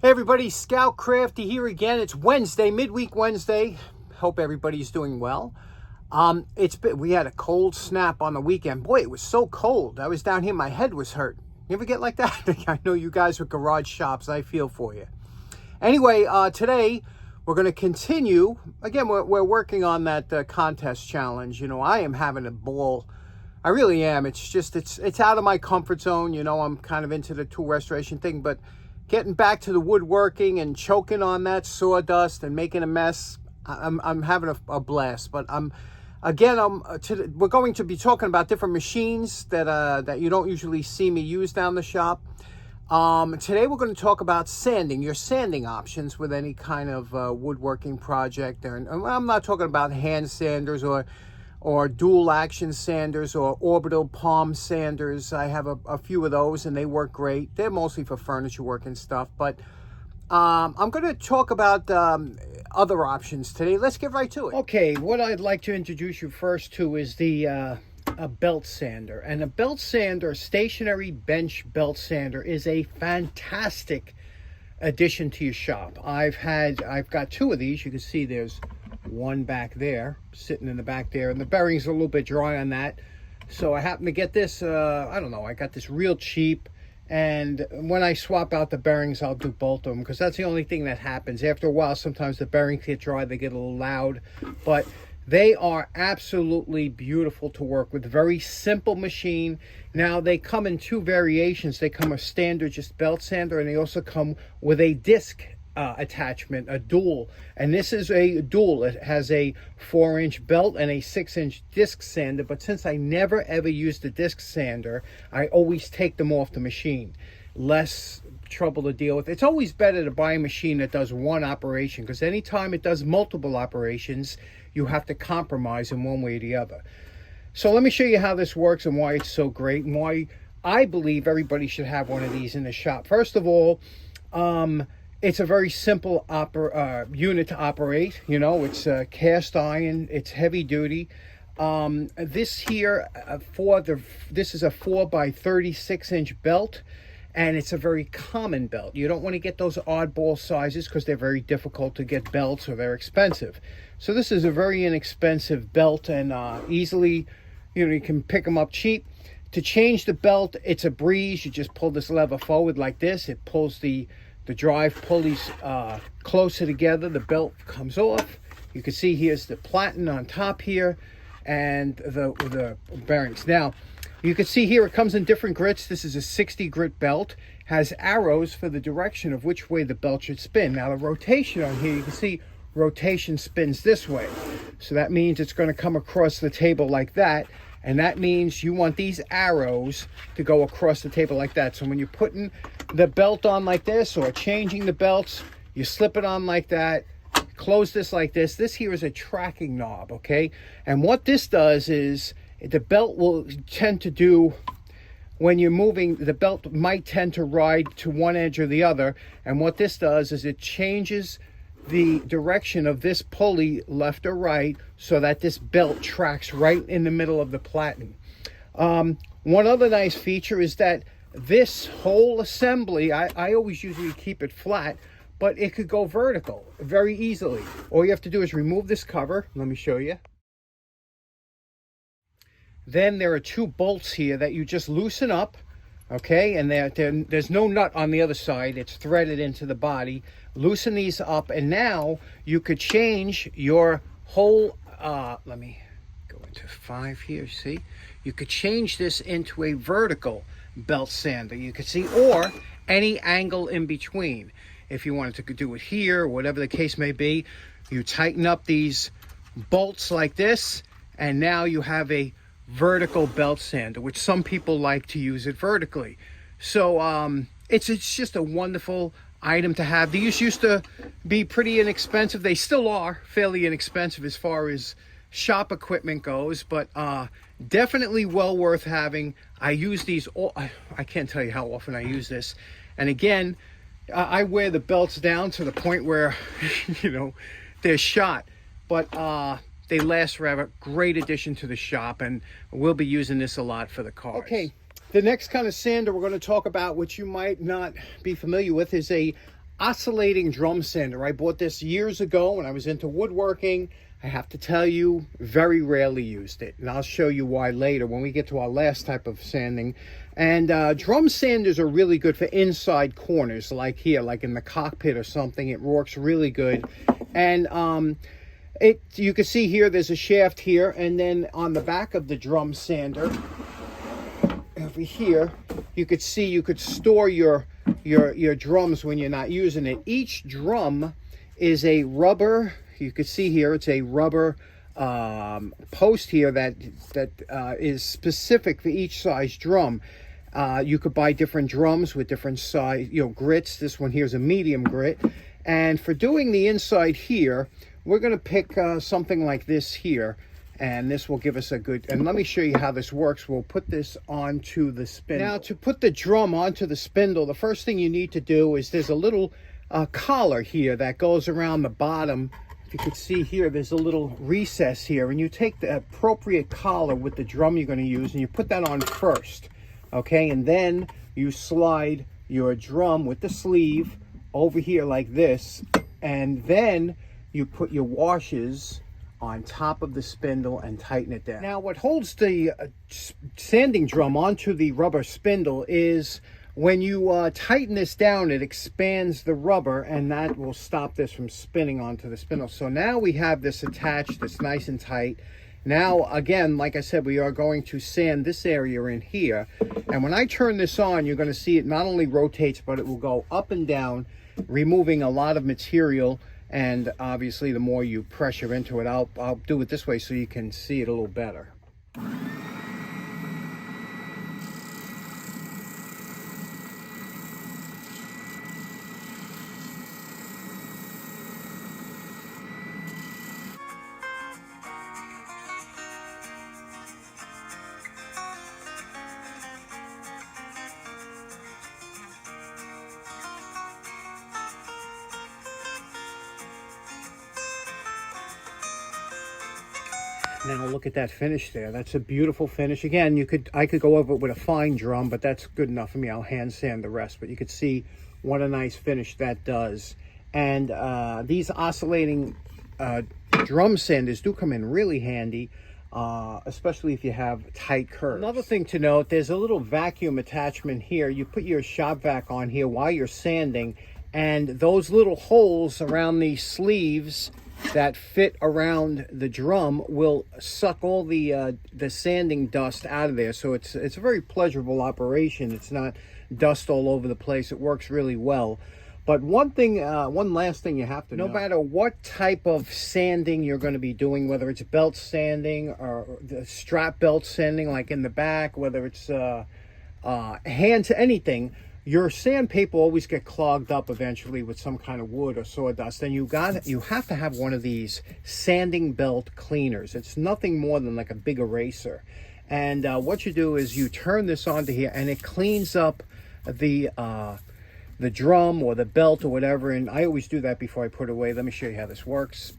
Hey everybody, Scout Crafty here again. It's Wednesday, midweek Wednesday. Hope everybody's doing well. We had a cold snap on the weekend. Boy, it was so cold. I was down here, my head was hurt. You ever get like that? I know you guys with garage shops, I feel for you. Anyway, today we're going to continue. Again, we're working on that contest challenge. You know, I am having a ball. I really am. It's out of my comfort zone. You know, I'm kind of into the tool restoration thing, but getting back to the woodworking and choking on that sawdust and making a mess, I'm having a blast. But we're going to be talking about different machines that you don't usually see me use down the shop. Today we're going to talk about sanding, your sanding options with any kind of woodworking project. And I'm not talking about hand sanders or dual action sanders or orbital palm sanders. I have a few of those and they work great. They're mostly for furniture work and stuff, but I'm going to talk about other options today. Let's get right to it. Okay, what I'd like to introduce you first to is a belt sander. And a belt sander, stationary bench belt sander, is a fantastic addition to your shop. I've got two of these. You can see there's one back there, sitting in the back there, and the bearings are a little bit dry on that. So I happened to get this, I don't know, I got this real cheap, and when I swap out the bearings, I'll do both of them, because that's the only thing that happens. After a while, sometimes the bearings get dry, they get a little loud, but they are absolutely beautiful to work with. Very simple machine. Now, they come in two variations. They come a standard, just belt sander, and they also come with a disc attachment, a dual, and this is a dual. It has a 4-inch belt and a 6-inch disc sander, but since I never ever used the disc sander, I always take them off the machine. Less trouble to deal with. It's always better to buy a machine that does one operation, because anytime it does multiple operations, you have to compromise in one way or the other. So let me show you how this works and why it's so great and why I believe everybody should have one of these in the shop. First of all, it's a very simple unit to operate. You know, it's cast iron, it's heavy duty. This here, this is a 4x36-inch belt, and it's a very common belt. You don't want to get those oddball sizes because they're very difficult to get belts, or they're expensive. So this is a very inexpensive belt, and easily, you know, you can pick them up cheap. To change the belt, it's a breeze. You just pull this lever forward like this. It pulls the drive pulleys closer together. The belt comes off. You can see here's the platen on top here, and the bearings. Now, you can see here it comes in different grits. This is a 60 grit belt. Has arrows for the direction of which way the belt should spin. Now, the rotation on here, you can see rotation spins this way. So that means it's going to come across the table like that. And that means you want these arrows to go across the table like that. So when you're putting the belt on like this or changing the belts, you slip it on like that, close this like this. This here is a tracking knob, okay? And what this does is the belt will tend to do, when you're moving, the belt might tend to ride to one edge or the other. And what this does is it changes the direction of this pulley left or right so that this belt tracks right in the middle of the platen. One other nice feature is that this whole assembly, I always usually keep it flat, but it could go vertical very easily. All you have to do is remove this cover. Let me show you. Then there are two bolts here that you just loosen up, okay? And there's no nut on the other side. It's threaded into the body. Loosen these up, and now you could change your whole, let me go into 5 here, see? You could change this into a vertical belt sander, you could see, or any angle in between. If you wanted to do it here, or whatever the case may be, you tighten up these bolts like this, and now you have a vertical belt sander, which some people like to use it vertically. So it's just a wonderful item to have. These used to be pretty inexpensive. They still are fairly inexpensive as far as shop equipment goes, but definitely well worth having. I use these I can't tell you how often I use this. And again, I wear the belts down to the point where you know, they're shot, but they last forever. Great addition to the shop, and we'll be using this a lot for the cars. Okay, the next kind of sander we're going to talk about, which you might not be familiar with, is a Oscillating drum sander. I bought this years ago when I was into woodworking. I have to tell you, very rarely used it. And I'll show you why later when we get to our last type of sanding. And drum sanders are really good for inside corners, like here, like in the cockpit or something. It works really good. And you can see here, there's a shaft here. And then on the back of the drum sander, over here, you could see you could store your drums when you're not using it. Each drum is a rubber, you can see here, it's a rubber post here that is specific for each size drum. You could buy different drums with different size, grits. This one here is a medium grit. And for doing the inside here, we're going to pick something like this here. And this will give us a good, and let me show you how this works. We'll put this onto the spindle. Now, to put the drum onto the spindle, the first thing you need to do is there's a little collar here that goes around the bottom. If you could see here, there's a little recess here, and you take the appropriate collar with the drum you're going to use, and you put that on first, okay? And then you slide your drum with the sleeve over here like this, and then you put your washers on top of the spindle and tighten it down. Now, what holds the sanding drum onto the rubber spindle is when you tighten this down, it expands the rubber, and that will stop this from spinning onto the spindle. So now we have this attached, it's nice and tight. Now, again, like I said, we are going to sand this area in here. And when I turn this on, you're going to see it not only rotates, but it will go up and down, removing a lot of material. And obviously, the more you pressure into it, I'll do it this way so you can see it a little better. Now look at that finish there. That's a beautiful finish. Again, I could go over it with a fine drum, but that's good enough for me. I'll hand sand the rest, but you could see what a nice finish that does. And these oscillating drum sanders do come in really handy, especially if you have tight curves. Another thing to note, there's a little vacuum attachment here. You put your shop vac on here while you're sanding, and those little holes around these sleeves that fit around the drum will suck all the sanding dust out of there. So it's a very pleasurable operation. It's not dust all over the place. It works really well. But one last thing you have to know, no matter what type of sanding you're going to be doing, whether it's belt sanding or the strap belt sanding like in the back, whether it's hand to anything, your sandpaper always get clogged up eventually with some kind of wood or sawdust. And you have to have one of these sanding belt cleaners. It's nothing more than like a big eraser. And what you do is you turn this onto here, and it cleans up the drum or the belt or whatever. And I always do that before I put it away. Let me show you how this works.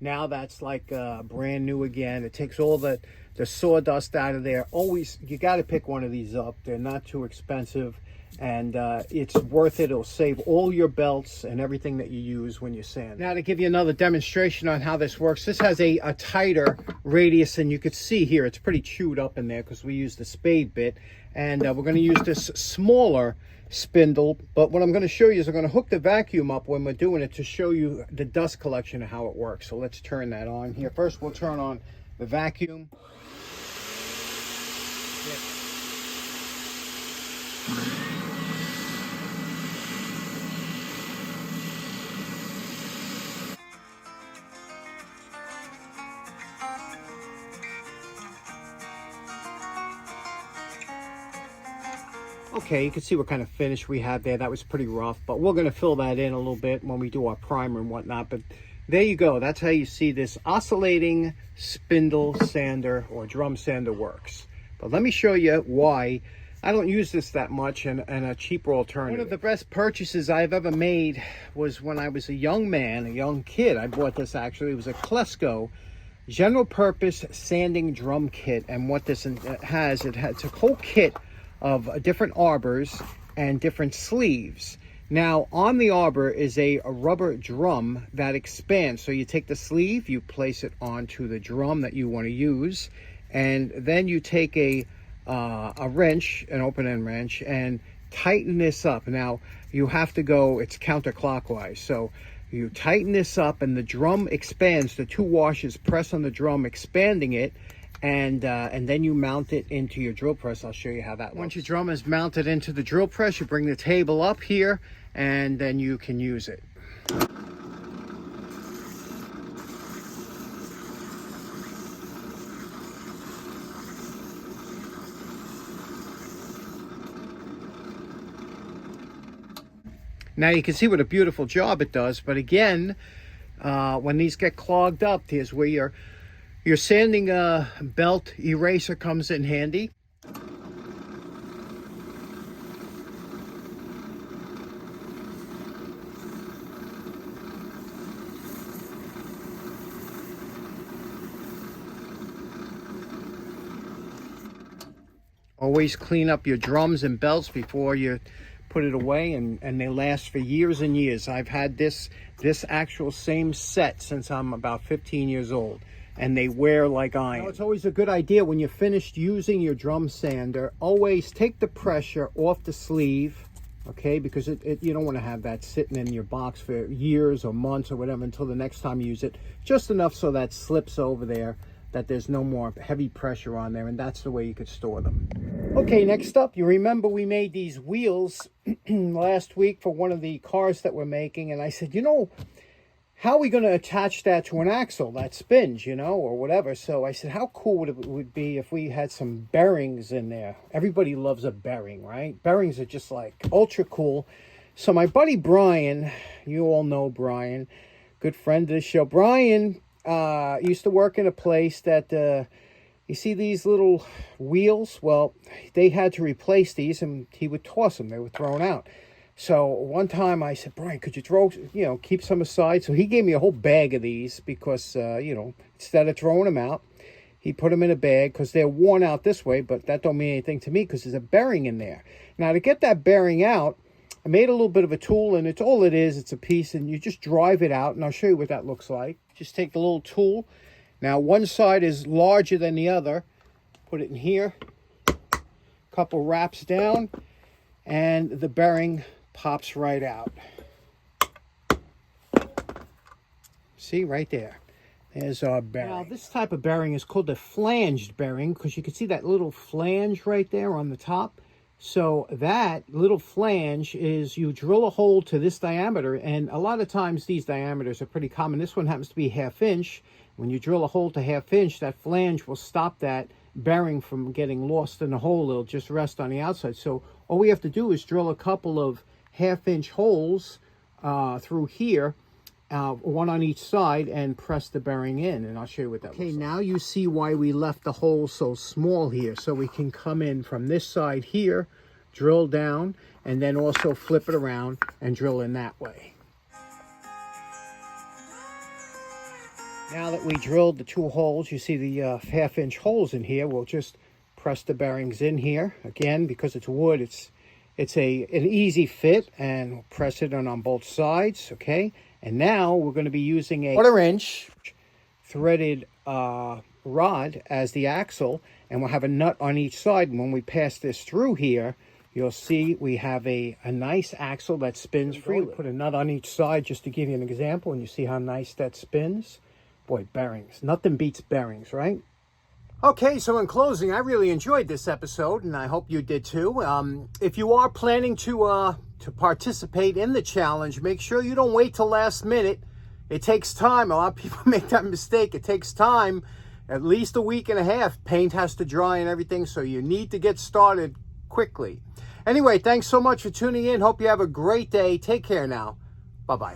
Now that's like brand new again. It takes all the sawdust out of there. Always, you got to pick one of these up. They're not too expensive, and it's worth it. It'll save all your belts and everything that you use when you sand. Now, to give you another demonstration on how this works, this has a tighter radius, and you could see here it's pretty chewed up in there because we used the spade bit. And we're going to use this smaller spindle, but what I'm going to show you is I'm going to hook the vacuum up when we're doing it to show you the dust collection and how it works. So let's turn that on here. First, we'll turn on the vacuum. Okay, you can see what kind of finish we had there. That was pretty rough, but we're going to fill that in a little bit when we do our primer and whatnot. But there you go. That's how you see this oscillating spindle sander or drum sander works. But let me show you why I don't use this that much, and a cheaper alternative. One of the best purchases I've ever made was when I was a young man, a young kid. I bought this actually. It was a Klesko general purpose sanding drum kit. And what this has, it's a whole kit of different arbors and different sleeves. Now on the arbor is a rubber drum that expands. So you take the sleeve, you place it onto the drum that you want to use, and then you take a wrench, an open-end wrench, and tighten this up. Now you have to go, it's counterclockwise, so you tighten this up and the drum expands. The two washers press on the drum, expanding it, and then you mount it into your drill press. I'll show you how that works. Once your drum is mounted into the drill press, you bring the table up here and then you can use it. Now you can see what a beautiful job it does, but again, when these get clogged up, here's where your sanding belt eraser comes in handy. Always clean up your drums and belts before you put it away, and they last for years and years. I've had this actual same set since I'm about 15 years old, and they wear like iron. Now, it's always a good idea when you're finished using your drum sander, always take the pressure off the sleeve, okay, because you don't want to have that sitting in your box for years or months or whatever until the next time you use it. Just enough so that slips over there, that there's no more heavy pressure on there, and that's the way you could store them. Okay, next up, you remember we made these wheels last week for one of the cars that we're making, and I said, you know, how are we going to attach that to an axle that spins, you know, or whatever? So I said, how cool would be if we had some bearings in there? Everybody loves a bearing, right? Bearings are just like ultra cool. So my buddy Brian, you all know Brian, good friend of the show. Brian used to work in a place that you see these little wheels. Well, they had to replace these, and he would toss them. They were thrown out. So one time I said, Brian, could you keep some aside? So he gave me a whole bag of these because, instead of throwing them out, he put them in a bag because they're worn out this way, but that don't mean anything to me because there's a bearing in there. Now, to get that bearing out, I made a little bit of a tool, and it's all it is. It's a piece, and you just drive it out, and I'll show you what that looks like. Just take the little tool. Now, one side is larger than the other. Put it in here. Couple wraps down, and the bearing pops right out. See, right there. There's our bearing. Now, this type of bearing is called a flanged bearing because you can see that little flange right there on the top. So that little flange is, you drill a hole to this diameter, and a lot of times these diameters are pretty common. This one happens to be 1/2 inch. When you drill a hole to 1/2 inch, that flange will stop that bearing from getting lost in the hole. It'll just rest on the outside. So all we have to do is drill a couple of 1/2 inch holes through here, one on each side, and press the bearing in, and I'll show you what that looks like. Okay, now you see why we left the hole so small here, so we can come in from this side here, drill down, and then also flip it around and drill in that way. Now that we drilled the two holes, you see the 1/2 inch holes in here, we'll just press the bearings in here. Again, because it's wood, it's an easy fit, and we'll press it on both sides, okay? And now we're going to be using a 1/4 inch threaded rod as the axle, and we'll have a nut on each side. And when we pass this through here, you'll see we have a nice axle that spins freely. Put a nut on each side just to give you an example, and you see how nice that spins. Boy, bearings. Nothing beats bearings, right? Okay, so in closing, I really enjoyed this episode, and I hope you did too. If you are planning to participate in the challenge, make sure you don't wait till last minute. It takes time. A lot of people make that mistake. It takes time, at least a week and a half. Paint has to dry and everything, so you need to get started quickly. Anyway, thanks so much for tuning in. Hope you have a great day. Take care now. Bye-bye.